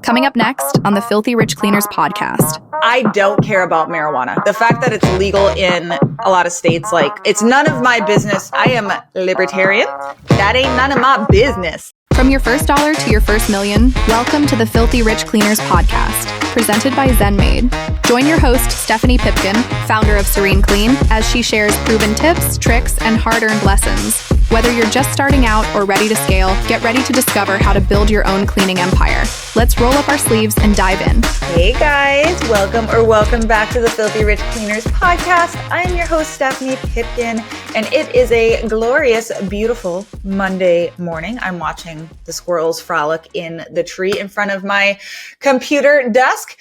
Coming up next on the Filthy Rich Cleaners podcast. I don't care about marijuana. The fact that it's legal in a lot of states, like, it's none of my business. I am libertarian. That ain't none of my business. From your first dollar to your first million, welcome to the Filthy Rich Cleaners podcast, presented by ZenMade. Join your host, Stephanie Pipkin, founder of Serene Clean, as she shares proven tips, tricks, and hard-earned lessons. Whether you're just starting out or ready to scale, get ready to discover how to build your own cleaning empire. Let's roll up our sleeves and dive in. Hey guys, welcome back to the Filthy Rich Cleaners podcast. I'm your host, Stephanie Pipkin, and it is a glorious, beautiful Monday morning. I'm watching the squirrels frolic in the tree in front of my computer desk.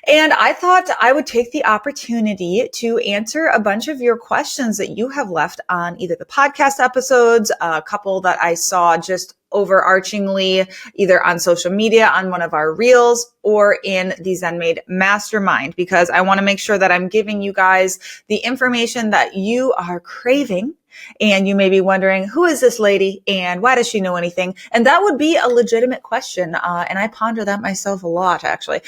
And I thought I would take the opportunity to answer a bunch of your questions that you have left on either the podcast episodes, a couple that I saw just overarchingly, either on social media, on one of our reels, or in the ZenMade Mastermind, because I want to make sure that I'm giving you guys the information that you are craving. And you may be wondering, who is this lady and why does she know anything? And that would be a legitimate question. And I ponder that myself a lot, actually.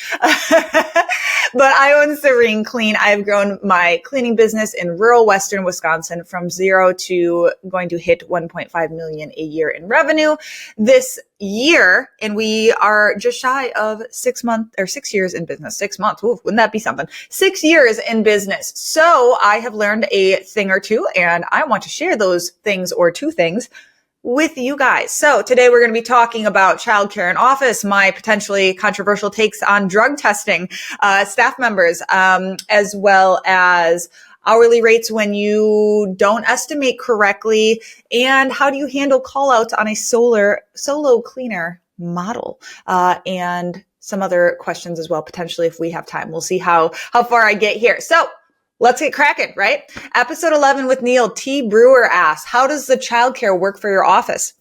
But I own Serene Clean. I've grown my cleaning business in rural Western Wisconsin from zero to going to hit 1.5 million a year in revenue this year. And we are just shy of 6 years in business. 6 months. Ooh, wouldn't that be something? 6 years in business. So I have learned a thing or two, and I want to share those things or two things with you guys. So today we're going to be talking about childcare in office, my potentially controversial takes on drug testing, staff members, as well as hourly rates when you don't estimate correctly, and how do you handle call outs on a solo cleaner model, and some other questions as well, potentially, if we have time. We'll see how far I get here. So let's get cracking, right? Episode 11 with Neil T. Brewer asks, how does the childcare work for your office?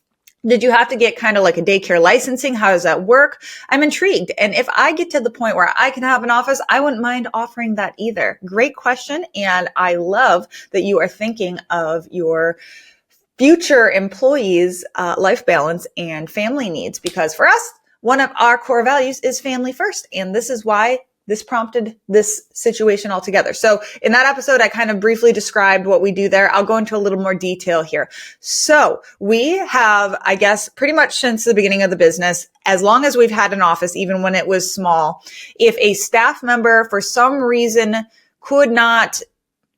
Did you have to get kind of like a daycare licensing? How does that work? I'm intrigued. And if I get to the point where I can have an office, I wouldn't mind offering that either. Great question. And I love that you are thinking of your future employees' life balance and family needs, because for us, one of our core values is family first. And this is why this prompted this situation altogether. So in that episode, I kind of briefly described what we do there. I'll go into a little more detail here. So we have, I guess, pretty much since the beginning of the business, as long as we've had an office, even when it was small, if a staff member for some reason could not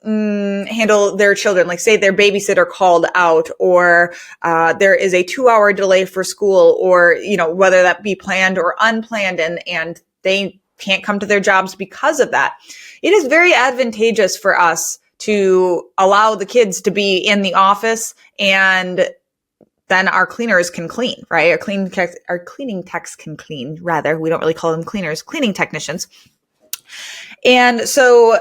handle their children, like say their babysitter called out, or there is a 2-hour delay for school, or, you know, whether that be planned or unplanned, and they can't come to their jobs because of that, it is very advantageous for us to allow the kids to be in the office, and then our cleaners can clean, right? Our cleaning techs can clean, rather. We don't really call them cleaners, cleaning technicians. And so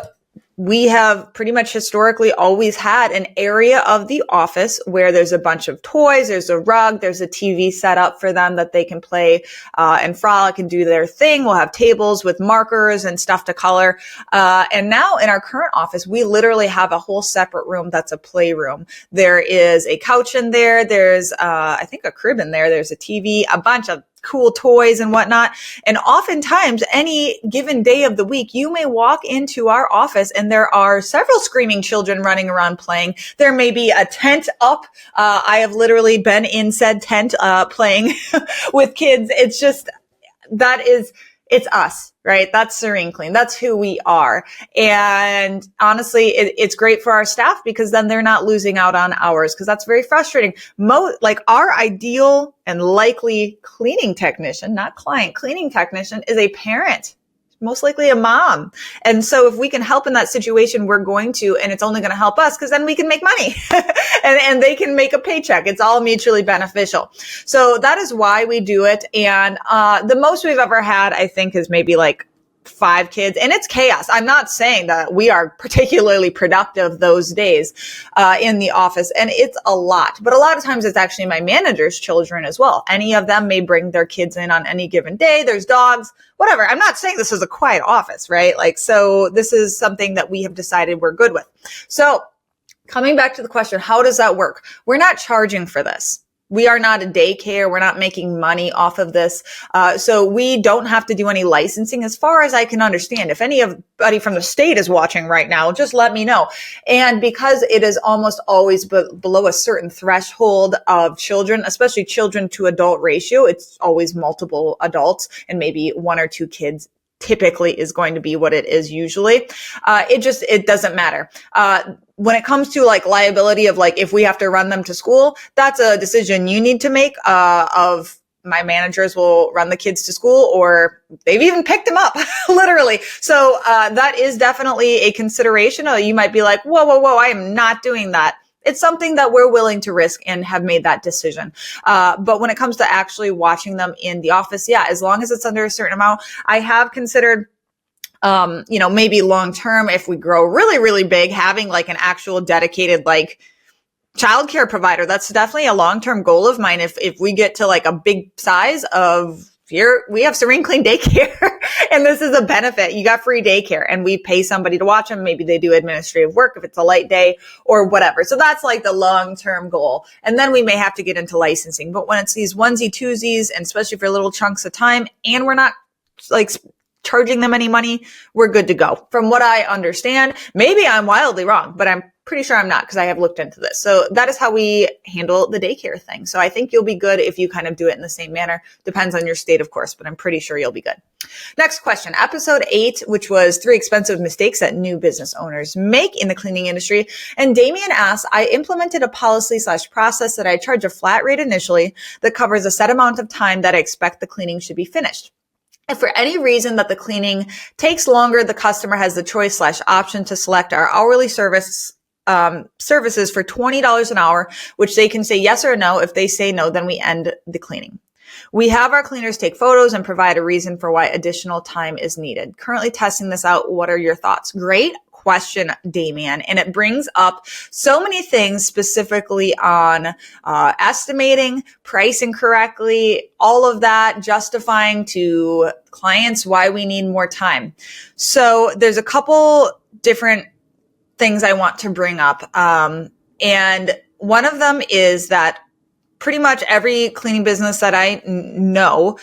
we have pretty much historically always had an area of the office where there's a bunch of toys, there's a rug, there's a TV set up for them that they can play and frolic and do their thing. We'll have tables with markers and stuff to color. And now in our current office, we literally have a whole separate room that's a playroom. There is a couch in there. There's, I think, a crib in there. There's a TV, a bunch of cool toys and whatnot. And oftentimes, any given day of the week, you may walk into our office and there are several screaming children running around playing. There may be a tent up. I have literally been in said tent playing with kids. It's just, it's us, right? That's Serene Clean. That's who we are. And honestly, it's great for our staff because then they're not losing out on hours, because that's very frustrating. Like our ideal and likely cleaning technician, not client, cleaning technician is a parent, most likely a mom. And so if we can help in that situation, we're going to, and it's only going to help us because then we can make money and they can make a paycheck. It's all mutually beneficial. So that is why we do it. And the most we've ever had, I think, is maybe like 5 kids, and it's chaos. I'm not saying that we are particularly productive those days in the office, and it's a lot. But a lot of times it's actually my manager's children as well. Any of them may bring their kids in on any given day. There's dogs, whatever. I'm not saying this is a quiet office, right? Like, so this is something that we have decided we're good with. So coming back to the question, how does that work? We're not charging for this. We are not a daycare. We're not making money off of this. So we don't have to do any licensing as far as I can understand. If anybody from the state is watching right now, just let me know. And because it is almost always below a certain threshold of children, especially children to adult ratio, it's always multiple adults and maybe one or two kids typically is going to be what it is usually. It doesn't matter. When it comes to like liability of like, if we have to run them to school, that's a decision you need to make, of my managers will run the kids to school, or they've even picked them up literally. So, that is definitely a consideration. You might be like, whoa, I am not doing that. It's something that we're willing to risk and have made that decision. But when it comes to actually watching them in the office, yeah, as long as it's under a certain amount, I have considered, maybe long term, if we grow really, really big, having like an actual dedicated, like childcare provider. That's definitely a long-term goal of mine. If we get to like a big size of here, we have Serene Clean Daycare and this is a benefit. You got free daycare and we pay somebody to watch them. Maybe they do administrative work if it's a light day or whatever. So that's like the long-term goal. And then we may have to get into licensing. But when it's these onesie twosies, and especially for little chunks of time, and we're not like charging them any money, we're good to go. From what I understand, maybe I'm wildly wrong, but I'm pretty sure I'm not because I have looked into this. So that is how we handle the daycare thing. So I think you'll be good if you kind of do it in the same manner. Depends on your state, of course, but I'm pretty sure you'll be good. Next question, episode 8, which was 3 expensive mistakes that new business owners make in the cleaning industry. And Damien asks, I implemented a policy/process that I charge a flat rate initially that covers a set amount of time that I expect the cleaning should be finished. If for any reason that the cleaning takes longer, the customer has the choice/option to select our hourly services for $20 an hour, which they can say yes or no. If they say no, then we end the cleaning. We have our cleaners take photos and provide a reason for why additional time is needed. Currently testing this out. What are your thoughts? Great question, Damien. And it brings up so many things specifically on estimating, pricing correctly, all of that, justifying to clients why we need more time. So there's a couple different things I want to bring up. And one of them is that pretty much every cleaning business that I know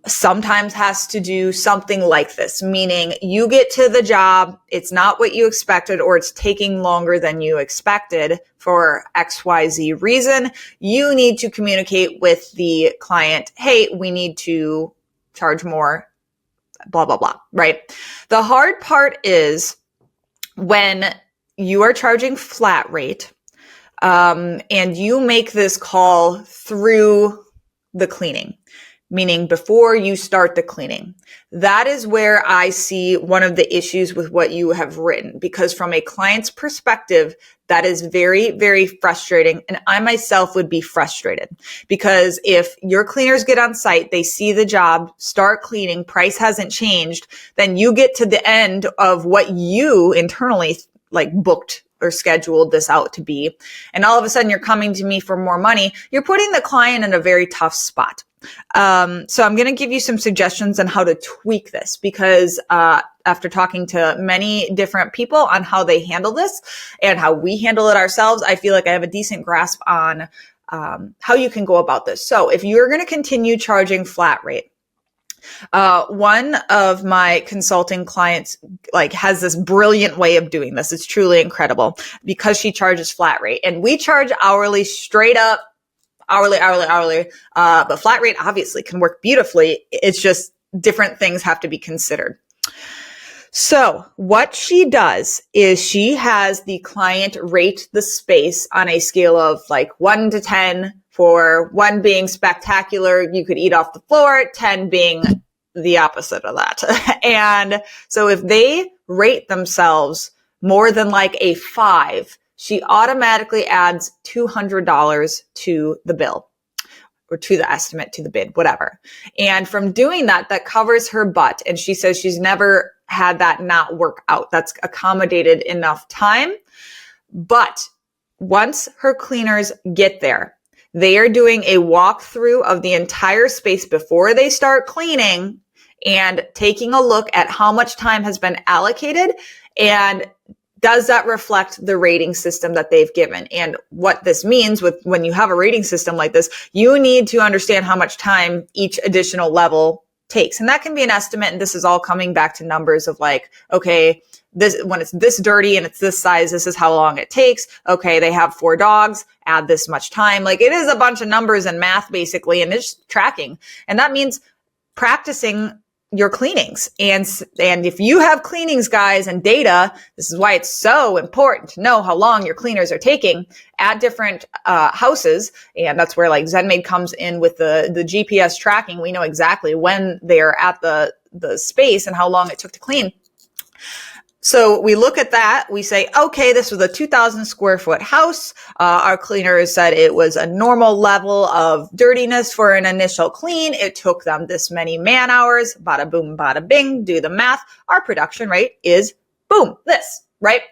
sometimes has to do something like this, meaning you get to the job, it's not what you expected, or it's taking longer than you expected for XYZ reason. You need to communicate with the client, hey, we need to charge more, blah, blah, blah, right? The hard part is when you are charging flat rate, and you make this call through the cleaning, meaning before you start the cleaning. That is where I see one of the issues with what you have written, because from a client's perspective, that is very, very frustrating. And I myself would be frustrated because if your cleaners get on site, they see the job, start cleaning, price hasn't changed, then you get to the end of what you internally like booked or scheduled this out to be. And all of a sudden you're coming to me for more money. You're putting the client in a very tough spot. So I'm going to give you some suggestions on how to tweak this because, after talking to many different people on how they handle this and how we handle it ourselves, I feel like I have a decent grasp on, how you can go about this. So if you're going to continue charging flat rate, one of my consulting clients has this brilliant way of doing this. It's truly incredible because she charges flat rate and we charge hourly, straight up hourly. But flat rate obviously can work beautifully. It's just different things have to be considered. So what she does is she has the client rate the space on a scale of 1 to 10, for 1 being spectacular, you could eat off the floor, 10 being the opposite of that. And so if they rate themselves more than a 5, she automatically adds $200 to the bill or to the estimate, to the bid, whatever. And from doing that, that covers her butt. And she says she's never had that not work out. That's accommodated enough time. But once her cleaners get there, they are doing a walkthrough of the entire space before they start cleaning and taking a look at how much time has been allocated and does that reflect the rating system that they've given? And what this means when you have a rating system like this, you need to understand how much time each additional level takes. And that can be an estimate. And this is all coming back to numbers of like, okay, when it's this dirty and it's this size, this is how long it takes. Okay, they have 4 dogs, add this much time. Like, it is a bunch of numbers and math basically, and it's tracking. And that means practicing your cleanings. And if you have cleanings, guys, and data, this is why it's so important to know how long your cleaners are taking at different houses. And that's where like ZenMaid comes in with the GPS tracking. We know exactly when they're at the space and how long it took to clean. So we look at that, we say, okay, this was a 2,000 square foot house. Our cleaners said it was a normal level of dirtiness for an initial clean. It took them this many man hours, bada boom, bada bing, do the math. Our production rate is boom, this, right?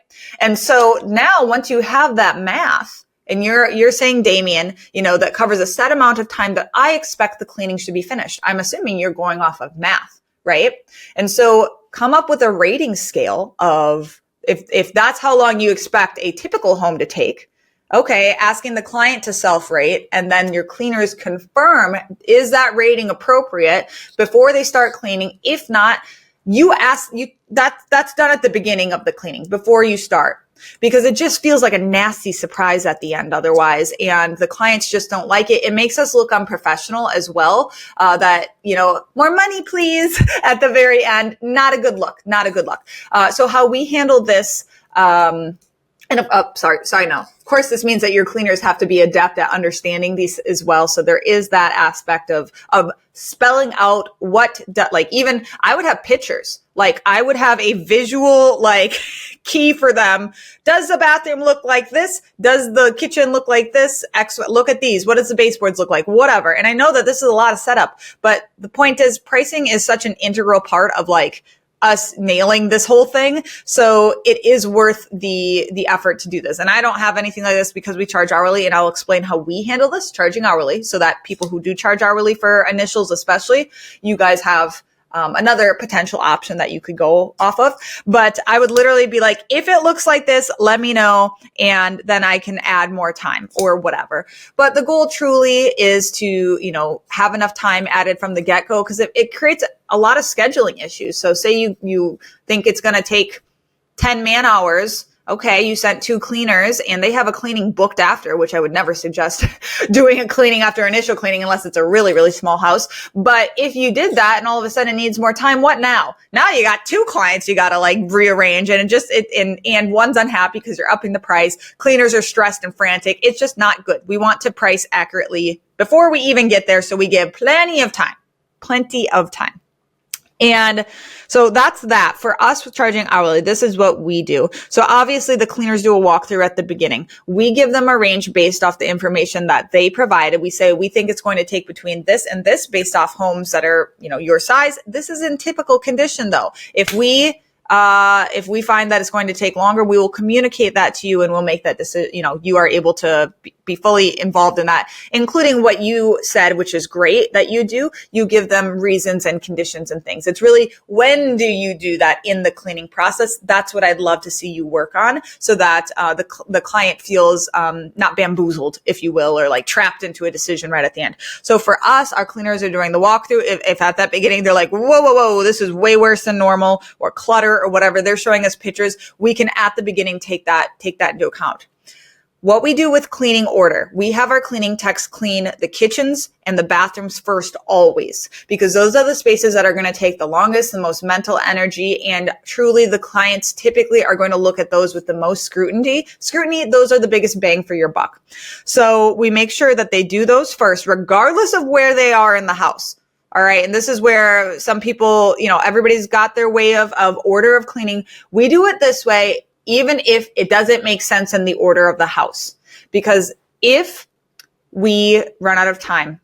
And so now once you have that math, and you're saying, Damien, that covers a set amount of time that I expect the cleaning should be finished. I'm assuming you're going off of math, right? And so come up with a rating scale of if that's how long you expect a typical home to take. Okay, asking the client to self-rate, and then your cleaners confirm, is that rating appropriate before they start cleaning? If not, that's done at the beginning of the cleaning before you start, because it just feels like a nasty surprise at the end otherwise. And the clients just don't like it. It makes us look unprofessional as well. That, more money, please, at the very end. Not a good look. So how we handle this, sorry, no. Of course, this means that your cleaners have to be adept at understanding these as well. So there is that aspect of spelling out even I would have pictures. Like, I would have a visual, key for them. Does the bathroom look like this? Does the kitchen look like this? Look at these. What does the baseboards look like? Whatever. And I know that this is a lot of setup, but the point is, pricing is such an integral part of us nailing this whole thing. So it is worth the effort to do this. And I don't have anything like this because we charge hourly, and I'll explain how we handle this, charging hourly, so that people who do charge hourly for initials, especially, you guys have another potential option that you could go off of. But I would literally be like, if it looks like this, let me know, and then I can add more time or whatever. But the goal truly is to, have enough time added from the get-go, because it creates a lot of scheduling issues. So say you think it's going to take 10 man hours. Okay, you sent 2 cleaners and they have a cleaning booked after, which I would never suggest doing a cleaning after initial cleaning unless it's a really, really small house. But if you did that and all of a sudden it needs more time, what now? Now you got 2 clients you got to rearrange, and and one's unhappy because you're upping the price. Cleaners are stressed and frantic. It's just not good. We want to price accurately before we even get there, so we give plenty of time. And so that's that. For us with charging hourly, this is what we do. So obviously the cleaners do a walkthrough at the beginning. We give them a range based off the information that they provided. We say, we think it's going to take between this and this based off homes that are, your size. This is in typical condition though. If we find that it's going to take longer, we will communicate that to you, and we'll make that decision. You are able to be fully involved in that, including what you said, which is great that you do. You give them reasons and conditions and things. It's really, when do you do that in the cleaning process? That's what I'd love to see you work on, so that the client feels not bamboozled, if you will, or trapped into a decision right at the end. So for us, our cleaners are doing the walkthrough. If at that beginning they're like, whoa, this is way worse than normal, or clutter or whatever, they're showing us pictures, we can at the beginning take that into account. What we do with cleaning order, we have our cleaning techs clean the kitchens and the bathrooms first always, because those are the spaces that are going to take the longest, the most mental energy, and truly the clients typically are going to look at those with the most scrutiny. Those are the biggest bang for your buck. So we make sure that they do those first, regardless of where they are in the house. All right. And this is where some people, everybody's got their way of order of cleaning. We do it this way, even if it doesn't make sense in the order of the house. Because if we run out of time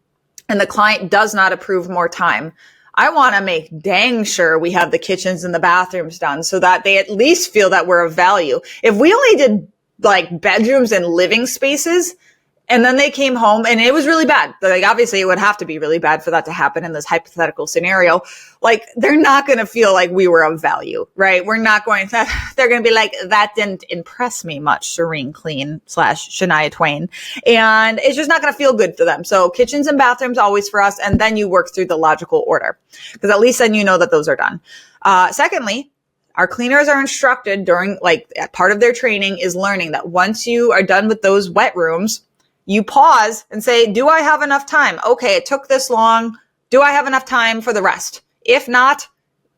and the client does not approve more time, I want to make dang sure we have the kitchens and the bathrooms done so that they at least feel that we're of value. If we only did bedrooms and living spaces, And then they came home and it was really bad. Like, obviously it would have to be really bad for that to happen in this hypothetical scenario. Like, they're not going to feel like we were of value, right? We're not going to, they're going to be like, that didn't impress me much, Serene Clean / Shania Twain. And it's just not going to feel good for them. So kitchens and bathrooms always for us. And then you work through the logical order, because at least then you know that those are done. Secondly, our cleaners are instructed during, like, part of their training is learning that once you are done with those wet rooms, you pause and say, do I have enough time? Okay, it took this long. Do I have enough time for the rest? If not,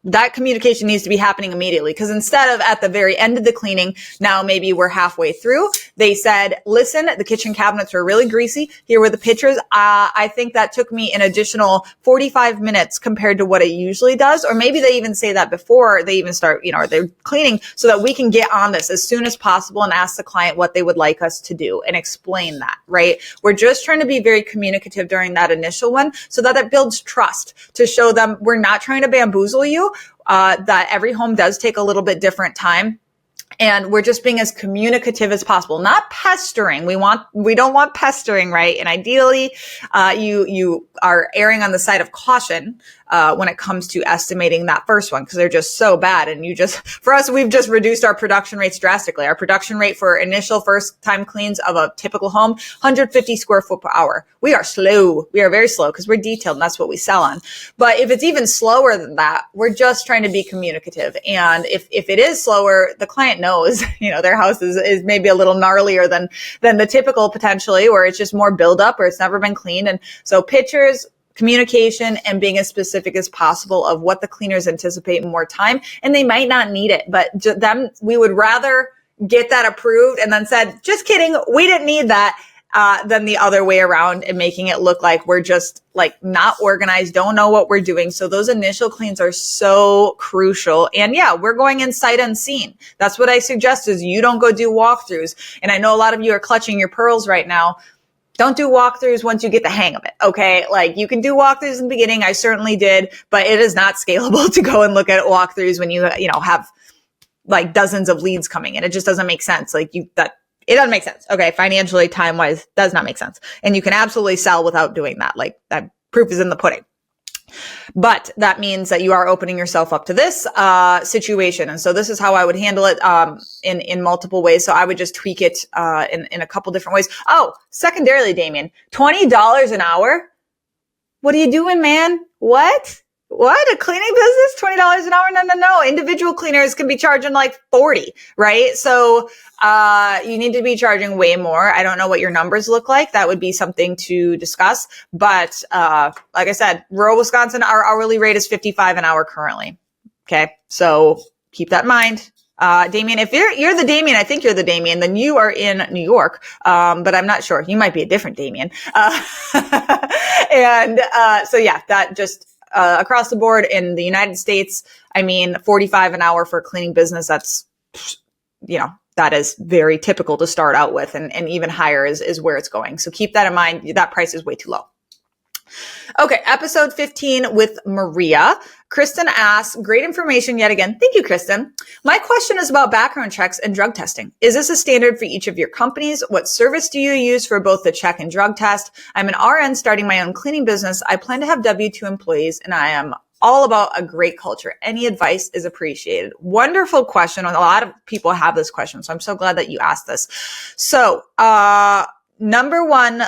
that communication needs to be happening immediately, because instead of at the very end of the cleaning, now maybe we're halfway through, they said, listen, the kitchen cabinets were really greasy. Here were the pictures. I think that took me an additional 45 minutes compared to what it usually does. Or maybe they even say that before they even start, they're cleaning, so that we can get on this as soon as possible and ask the client what they would like us to do and explain that, right? We're just trying to be very communicative during that initial one, so that it builds trust, to show them we're not trying to bamboozle you. That every home does take a little bit different time. And we're just being as communicative as possible, not pestering. We don't want pestering, right? And ideally, you are erring on the side of caution, when it comes to estimating that first one, because they're just so bad. And for us, we've just reduced our production rates drastically. Our production rate for initial first time cleans of a typical home, 150 square foot per hour. We are slow. We are very slow because we're detailed and that's what we sell on. But if it's even slower than that, we're just trying to be communicative. And if it is slower, the client knows, their house is maybe a little gnarlier than the typical, potentially, or it's just more buildup or it's never been cleaned. And so pictures, communication, and being as specific as possible of what the cleaners anticipate more time, and they might not need it, but we would rather get that approved and then said, just kidding, we didn't need that, than the other way around and making it look like we're just like not organized, don't know what we're doing. So those initial cleans are so crucial. And yeah, we're going in sight unseen. That's what I suggest, is you don't go do walkthroughs. And I know a lot of you are clutching your pearls right now. Don't do walkthroughs once you get the hang of it, okay? Like, you can do walkthroughs in the beginning. I certainly did, but it is not scalable to go and look at walkthroughs when you have like dozens of leads coming in. It just doesn't make sense. It doesn't make sense. Okay. Financially, time-wise, does not make sense. And you can absolutely sell without doing that. Like, that proof is in the pudding. But that means that you are opening yourself up to this situation. And so this is how I would handle it in multiple ways. So I would just tweak it in a couple different ways. Oh, secondarily, Damien, $20 an hour? What are you doing, man? What? A cleaning business? $20 an hour? No. Individual cleaners can be charging like 40, right? So you need to be charging way more. I don't know what your numbers look like. That would be something to discuss. But like I said, rural Wisconsin, our hourly rate is $55 an hour currently. Okay, so keep that in mind. Damien, if you're the Damien, I think you're the Damien, then you are in New York. But I'm not sure. You might be a different Damien. So yeah, that just across the board in the United States, I mean, $45 an hour for a cleaning business, that's, that is very typical to start out with, and even higher is where it's going. So keep that in mind. That price is way too low. Okay, episode 15 with Maria. Kristen asks, great information yet again. Thank you, Kristen. My question is about background checks and drug testing. Is this a standard for each of your companies? What service do you use for both the check and drug test? I'm an RN starting my own cleaning business. I plan to have W-2 employees, and I am all about a great culture. Any advice is appreciated. Wonderful question. A lot of people have this question, so I'm so glad that you asked this. So, number one,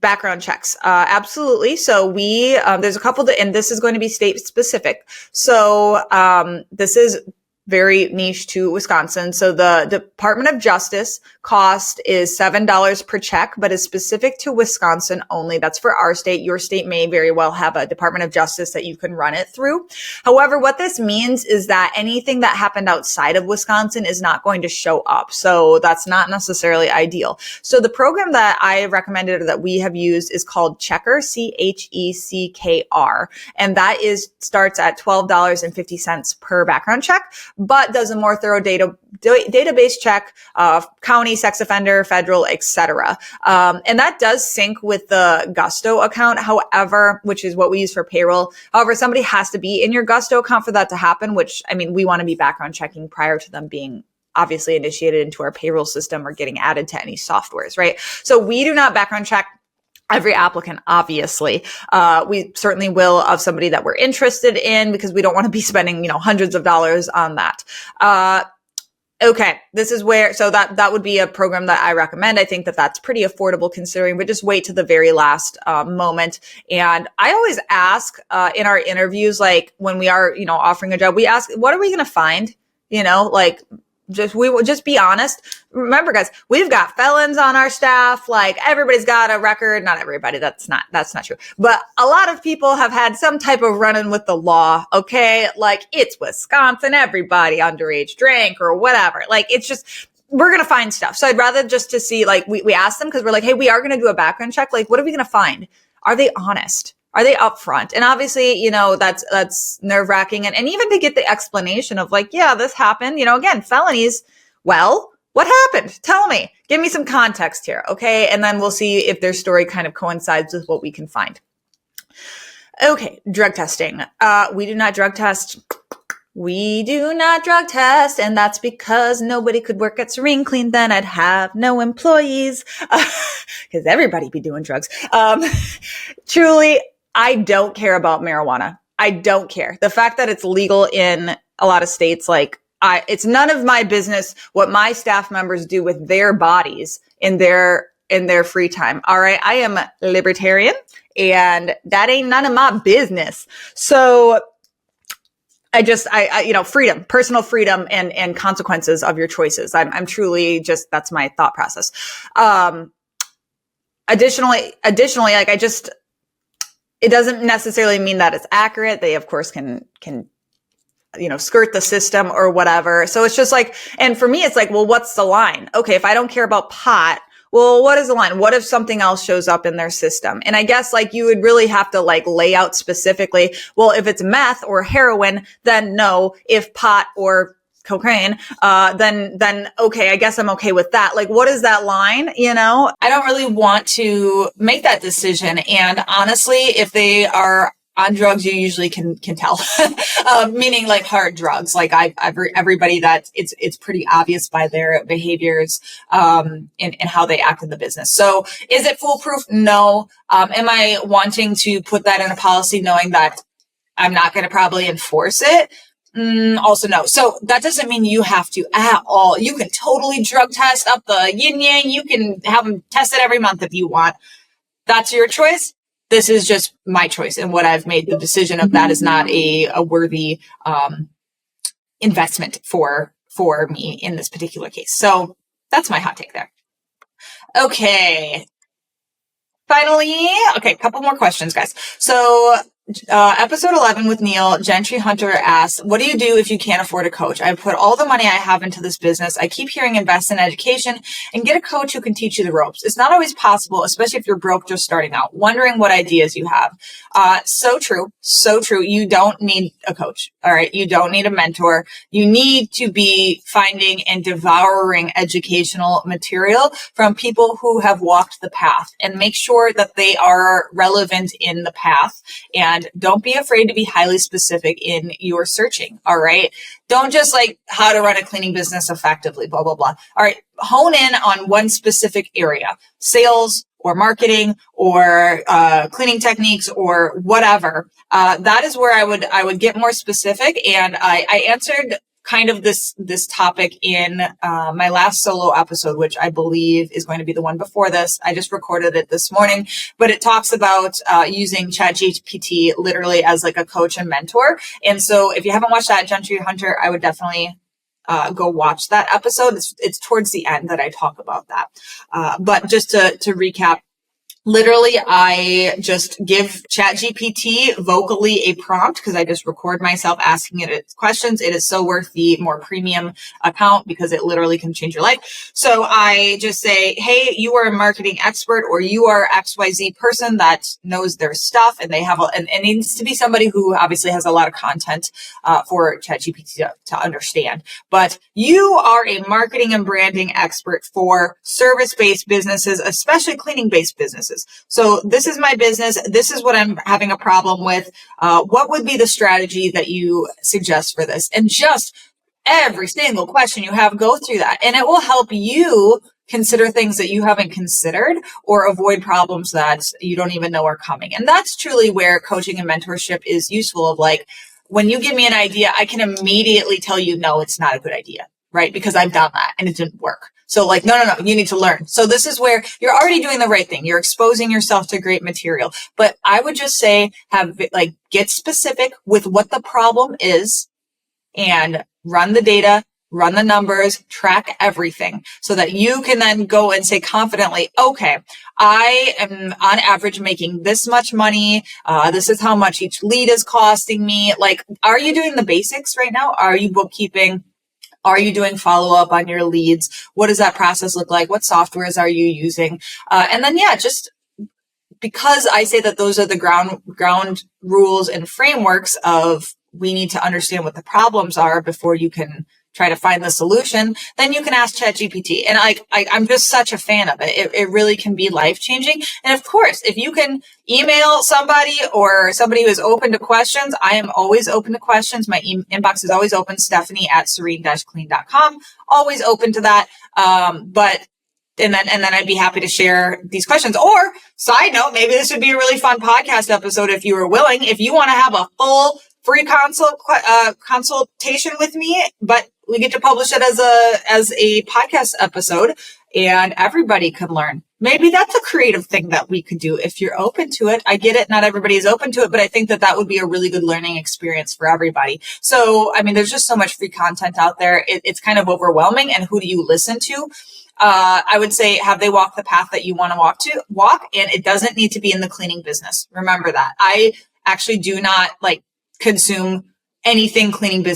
background checks. Absolutely. So there's a couple and this is going to be state specific. So, this is very niche to Wisconsin. So the Department of Justice cost is $7 per check, but is specific to Wisconsin only. That's for our state. Your state may very well have a Department of Justice that you can run it through. However, what this means is that anything that happened outside of Wisconsin is not going to show up. So that's not necessarily ideal. So the program that I recommended or that we have used is called Checkr, CHECKR. And that starts at $12.50 per background check, but does a more thorough database check of county, sex offender, federal, etc. And that does sync with the Gusto account, however, which is what we use for payroll. However, somebody has to be in your Gusto account for that to happen, which, I mean, we want to be background checking prior to them being obviously initiated into our payroll system or getting added to any softwares, right? So we do not background check every applicant, obviously. We certainly will of somebody that we're interested in, because we don't want to be spending, hundreds of dollars on that. Okay, this is where, so that would be a program that I recommend. I think that that's pretty affordable considering, but just wait to the very last moment. And I always ask in our interviews, like when we are, offering a job, we ask, what are we going to find? We will just be honest. Remember, guys, we've got felons on our staff. Like everybody's got a record. Not everybody. That's not true. But a lot of people have had some type of run-in with the law. Okay. Like it's Wisconsin. Everybody underage drank or whatever. Like it's just, we're going to find stuff. So I'd rather just to see, like we ask them because we're like, hey, we are going to do a background check. Like, what are we going to find? Are they honest? Are they upfront? And obviously, that's nerve wracking. And even to get the explanation of like, yeah, this happened, again, felonies. Well, what happened? Tell me, give me some context here. Okay. And then we'll see if their story kind of coincides with what we can find. Okay. Drug testing. We do not drug test. We do not drug test, and that's because nobody could work at Serene Clean. Then I'd have no employees because everybody be doing drugs. Truly, I don't care about marijuana. I don't care. The fact that it's legal in a lot of states, it's none of my business what my staff members do with their bodies in their free time. All right. I am libertarian and that ain't none of my business. So freedom, personal freedom and consequences of your choices. I'm truly just, that's my thought process. Additionally, it doesn't necessarily mean that it's accurate. They of course can, skirt the system or whatever. So it's just like, and for me, it's like, well, what's the line? Okay. If I don't care about pot, well, what is the line? What if something else shows up in their system? And I guess you would really have to lay out specifically, well, if it's meth or heroin, then no. If pot or cocaine, then okay, I guess I'm okay with that. What is that line? I don't really want to make that decision. And honestly, if they are on drugs, you usually can tell, meaning hard drugs. Everybody that it's pretty obvious by their behaviors, and how they act in the business. So is it foolproof? No. Am I wanting to put that in a policy knowing that I'm not going to probably enforce it? Also no. So that doesn't mean you have to at all. You can totally drug test up the yin yang. You can have them tested every month if you want. That's your choice. This is just my choice and what I've made the decision of. That is not a worthy investment for me in this particular case. So that's my hot take there. Okay. Finally, a couple more questions, guys. So episode 11 with Neil, Gentry Hunter asks, what do you do if you can't afford a coach? I put all the money I have into this business. I keep hearing invest in education and get a coach who can teach you the ropes. It's not always possible, especially if you're broke just starting out. Wondering what ideas you have. So true. So true. You don't need a coach. All right. You don't need a mentor. You need to be finding and devouring educational material from people who have walked the path, and make sure that they are relevant in the path. And don't be afraid to be highly specific in your searching. All right. Don't just how to run a cleaning business effectively, blah, blah, blah. All right. Hone in on one specific area, sales or marketing or cleaning techniques or whatever. That is where I would get more specific. And I answered kind of this topic in my last solo episode, which I believe is going to be the one before this. I just recorded it this morning, but it talks about using ChatGPT literally as a coach and mentor. And so if you haven't watched that, Gentry Hunter, I would definitely go watch that episode. It's towards the end that I talk about that. But just to recap, literally, I just give ChatGPT vocally a prompt because I just record myself asking it questions. It is so worth the more premium account because it literally can change your life. So I just say, hey, you are a marketing expert, or you are XYZ person that knows their stuff, and they have, and it needs to be somebody who obviously has a lot of content for ChatGPT to understand. But you are a marketing and branding expert for service-based businesses, especially cleaning-based businesses. So this is my business. This is what I'm having a problem with. What would be the strategy that you suggest for this? And just every single question you have, go through that. And it will help you consider things that you haven't considered or avoid problems that you don't even know are coming. And that's truly where coaching and mentorship is useful of like, when you give me an idea, I can immediately tell you, no, it's not a good idea, right? Because I've done that and it didn't work. So like, no, you need to learn. So this is where you're already doing the right thing. You're exposing yourself to great material. But I would just say get specific with what the problem is and run the data, run the numbers, track everything so that you can then go and say confidently, okay, I am on average making this much money. This is how much each lead is costing me. Like, are you doing the basics right now? Are you bookkeeping? Are you doing follow-up on your leads? What does that process look like? What softwares are you using? And then, just because I say that those are the ground rules and frameworks of we need to understand what the problems are before you can try to find the solution, then you can ask ChatGPT. And I'm just such a fan of it. It really can be life-changing. And of course, if you can email somebody or somebody who is open to questions, I am always open to questions. My inbox is always open, Stephanie@serene-clean.com. Always open to that. And then I'd be happy to share these questions. Or side note, maybe this would be a really fun podcast episode if you were willing. If you want to have a full free consultation with me, but we get to publish it as a podcast episode and everybody can learn. Maybe that's a creative thing that we could do if you're open to it. I get it. Not everybody is open to it, but I think that would be a really good learning experience for everybody. So, there's just so much free content out there. It's kind of overwhelming. And who do you listen to? I would say, have they walked the path that you want to walk? And it doesn't need to be in the cleaning business. Remember that. I actually do not consume anything cleaning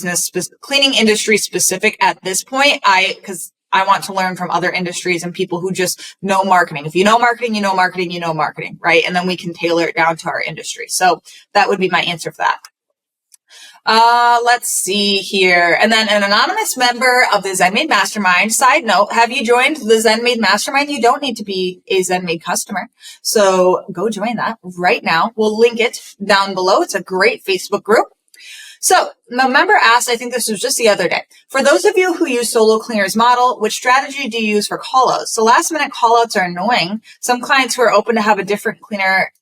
industry specific at this point. Because I want to learn from other industries and people who just know marketing. If you know marketing, you know marketing, you know marketing, right? And then we can tailor it down to our industry. So that would be my answer for that. Let's see here. And then an anonymous member of the ZenMaid Mastermind. Side note, have you joined the ZenMaid Mastermind? You don't need to be a ZenMaid customer. So go join that right now. We'll link it down below. It's a great Facebook group. So the member asked, I think this was just the other day, for those of you who use solo cleaners model, which strategy do you use for callouts? So last minute callouts are annoying. Some clients who are open to have a different cleaner,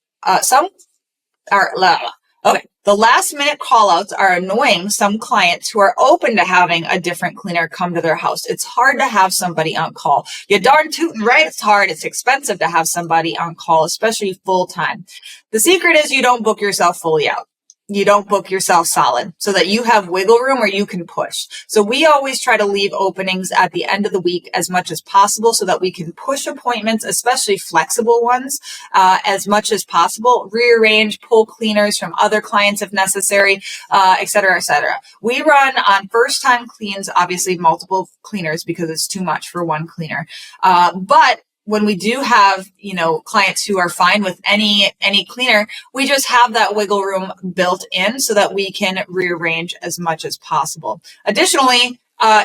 the last minute callouts are annoying some clients who are open to having a different cleaner come to their house. It's hard to have somebody on call. You're darn tootin' right. It's hard. It's expensive to have somebody on call, especially full time. The secret is you don't book yourself fully out. You don't book yourself solid so that you have wiggle room or you can push. So we always try to leave openings at the end of the week as much as possible so that we can push appointments, especially flexible ones, as much as possible, rearrange, pull cleaners from other clients if necessary, et cetera, et cetera. We run on first time cleans, obviously multiple cleaners because it's too much for one cleaner. But when we do have, clients who are fine with any cleaner, we just have that wiggle room built in so that we can rearrange as much as possible. Additionally,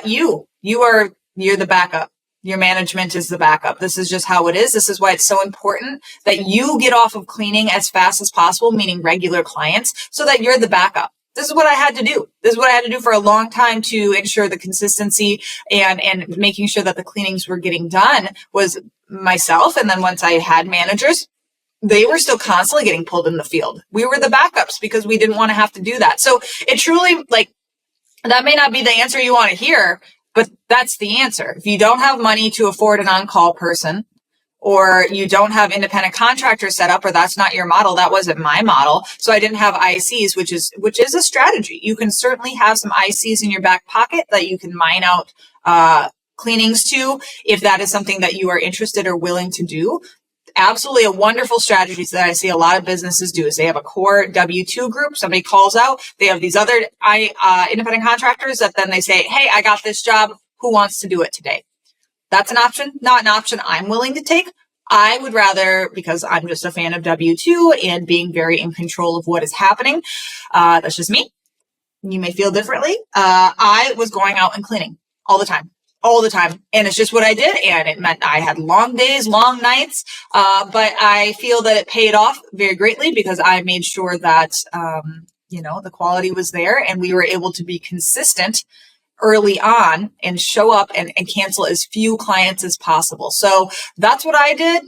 you're the backup. Your management is the backup. This is just how it is. This is why it's so important that you get off of cleaning as fast as possible, meaning regular clients, so that you're the backup. This is what I had to do. This is what I had to do for a long time to ensure the consistency and making sure that the cleanings were getting done was myself. And then once I had managers, they were still constantly getting pulled in the field. We were the backups because we didn't want to have to do that. So it truly, that may not be the answer you want to hear, but that's the answer. If you don't have money to afford an on-call person, or you don't have independent contractors set up, or that's not your model. That wasn't my model. So I didn't have ICs, which is a strategy. You can certainly have some ICs in your back pocket that you can mine out cleanings to if that is something that you are interested or willing to do. Absolutely a wonderful strategy that I see a lot of businesses do is they have a core W-2 group. Somebody calls out. They have these other independent contractors that then they say, hey, I got this job. Who wants to do it today? That's an option, not an option I'm willing to take. I would rather, because I'm just a fan of W-2 and being very in control of what is happening. That's just me. You may feel differently. I was going out and cleaning all the time. And it's just what I did. And it meant I had long days, long nights. But I feel that it paid off very greatly because I made sure that, the quality was there and we were able to be consistent early on and show up and cancel as few clients as possible. So that's what I did.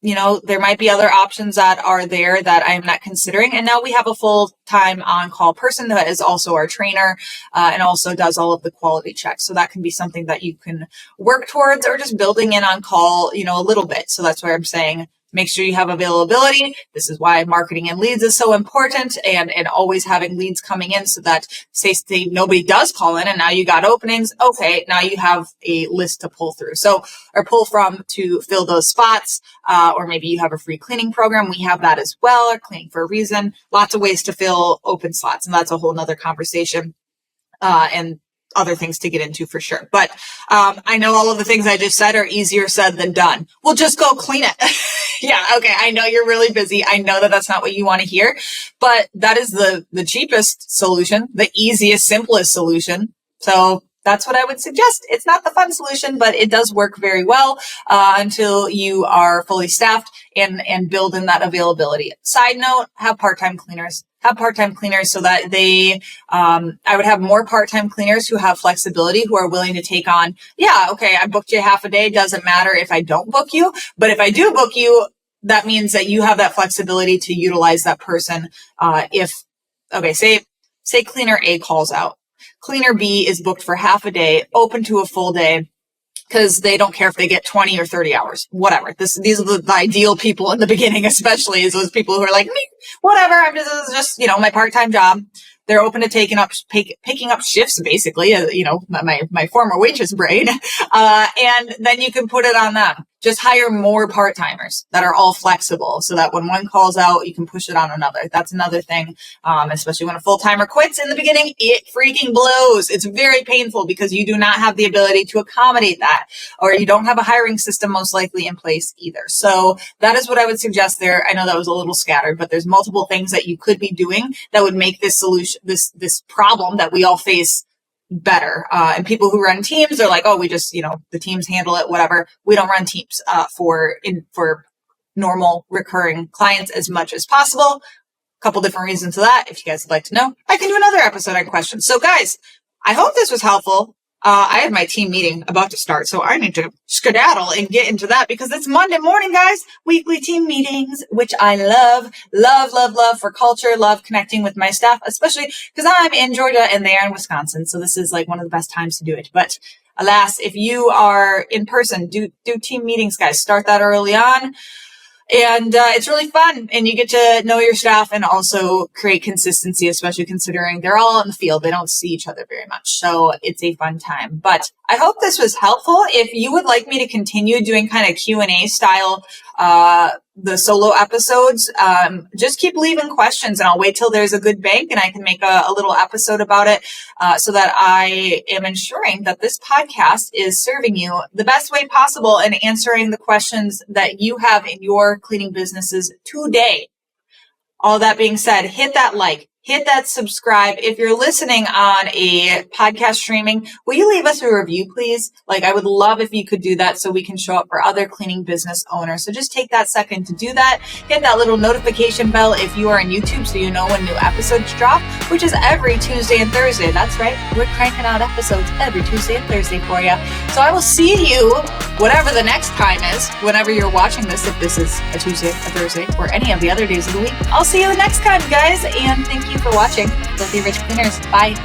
There might be other options that are there that I'm not considering. And now we have a full-time on-call person that is also our trainer and also does all of the quality checks. So that can be something that you can work towards, or just building in on call, a little bit. So that's where I'm saying, make sure you have availability. This is why marketing and leads is so important, and always having leads coming in so that say nobody does call in and now you got openings. Okay, now you have a list to pull through. So, or pull from to fill those spots, or maybe you have a free cleaning program. We have that as well, or cleaning for a reason. Lots of ways to fill open slots, and that's a whole nother conversation. And other things to get into for sure. But I know all of the things I just said are easier said than done. Well, just go clean it. Yeah, okay. I know you're really busy. I know that that's not what you want to hear, but that is the cheapest solution, the easiest, simplest solution. So that's what I would suggest. It's not the fun solution, but it does work very well until you are fully staffed and build in that availability. Side note, have part-time cleaners. Have part-time cleaners so that I would have more part-time cleaners who have flexibility, who are willing to take on, okay, I booked you half a day. Doesn't matter if I don't book you. But if I do book you, that means that you have that flexibility to utilize that person. Say cleaner A calls out. Cleaner B is booked for half a day, open to a full day, because they don't care if they get 20 or 30 hours, whatever. These are the ideal people in the beginning, especially, is those people who are like, me, whatever, this is just, my part-time job. They're open to picking up shifts, basically, my former waitress brain. And then you can put it on them. Just hire more part-timers that are all flexible so that when one calls out, you can push it on another. That's another thing, especially when a full-timer quits in the beginning, it freaking blows. It's very painful because you do not have the ability to accommodate that, or you don't have a hiring system most likely in place either. So that is what I would suggest there. I know that was a little scattered, but there's multiple things that you could be doing that would make this solution, this problem that we all face, better. And people who run teams are like, oh, we just, the teams handle it, whatever. We don't run teams for normal recurring clients as much as possible. A couple different reasons to that. If you guys would like to know, I can do another episode on questions. So guys, I hope this was helpful. I have my team meeting about to start, so I need to skedaddle and get into that because it's Monday morning, guys. Weekly team meetings, which I love for culture, love connecting with my staff, especially because I'm in Georgia and they are in Wisconsin. So this is like one of the best times to do it. But alas, if you are in person, do team meetings, guys. Start that early on. And it's really fun, and you get to know your staff and also create consistency, especially considering they're all in the field. They don't see each other very much. So it's a fun time. But I hope this was helpful. If you would like me to continue doing kind of Q&A style, the solo episodes, just keep leaving questions and I'll wait till there's a good bank and I can make a little episode about it, so that I am ensuring that this podcast is serving you the best way possible and answering the questions that you have in your cleaning businesses today. All that being said, hit that like, hit that subscribe. If you're listening on a podcast streaming, will you leave us a review, please? I would love if you could do that so we can show up for other cleaning business owners. So just take that second to do that. Hit that little notification bell if you are on YouTube so you know when new episodes drop, which is every Tuesday and Thursday. That's right. We're cranking out episodes every Tuesday and Thursday for you. So I will see you, whatever the next time is, whenever you're watching this, if this is a Tuesday, a Thursday, or any of the other days of the week. I'll see you the next time, guys. And thank you for watching Filthy Rich Cleaners. Bye.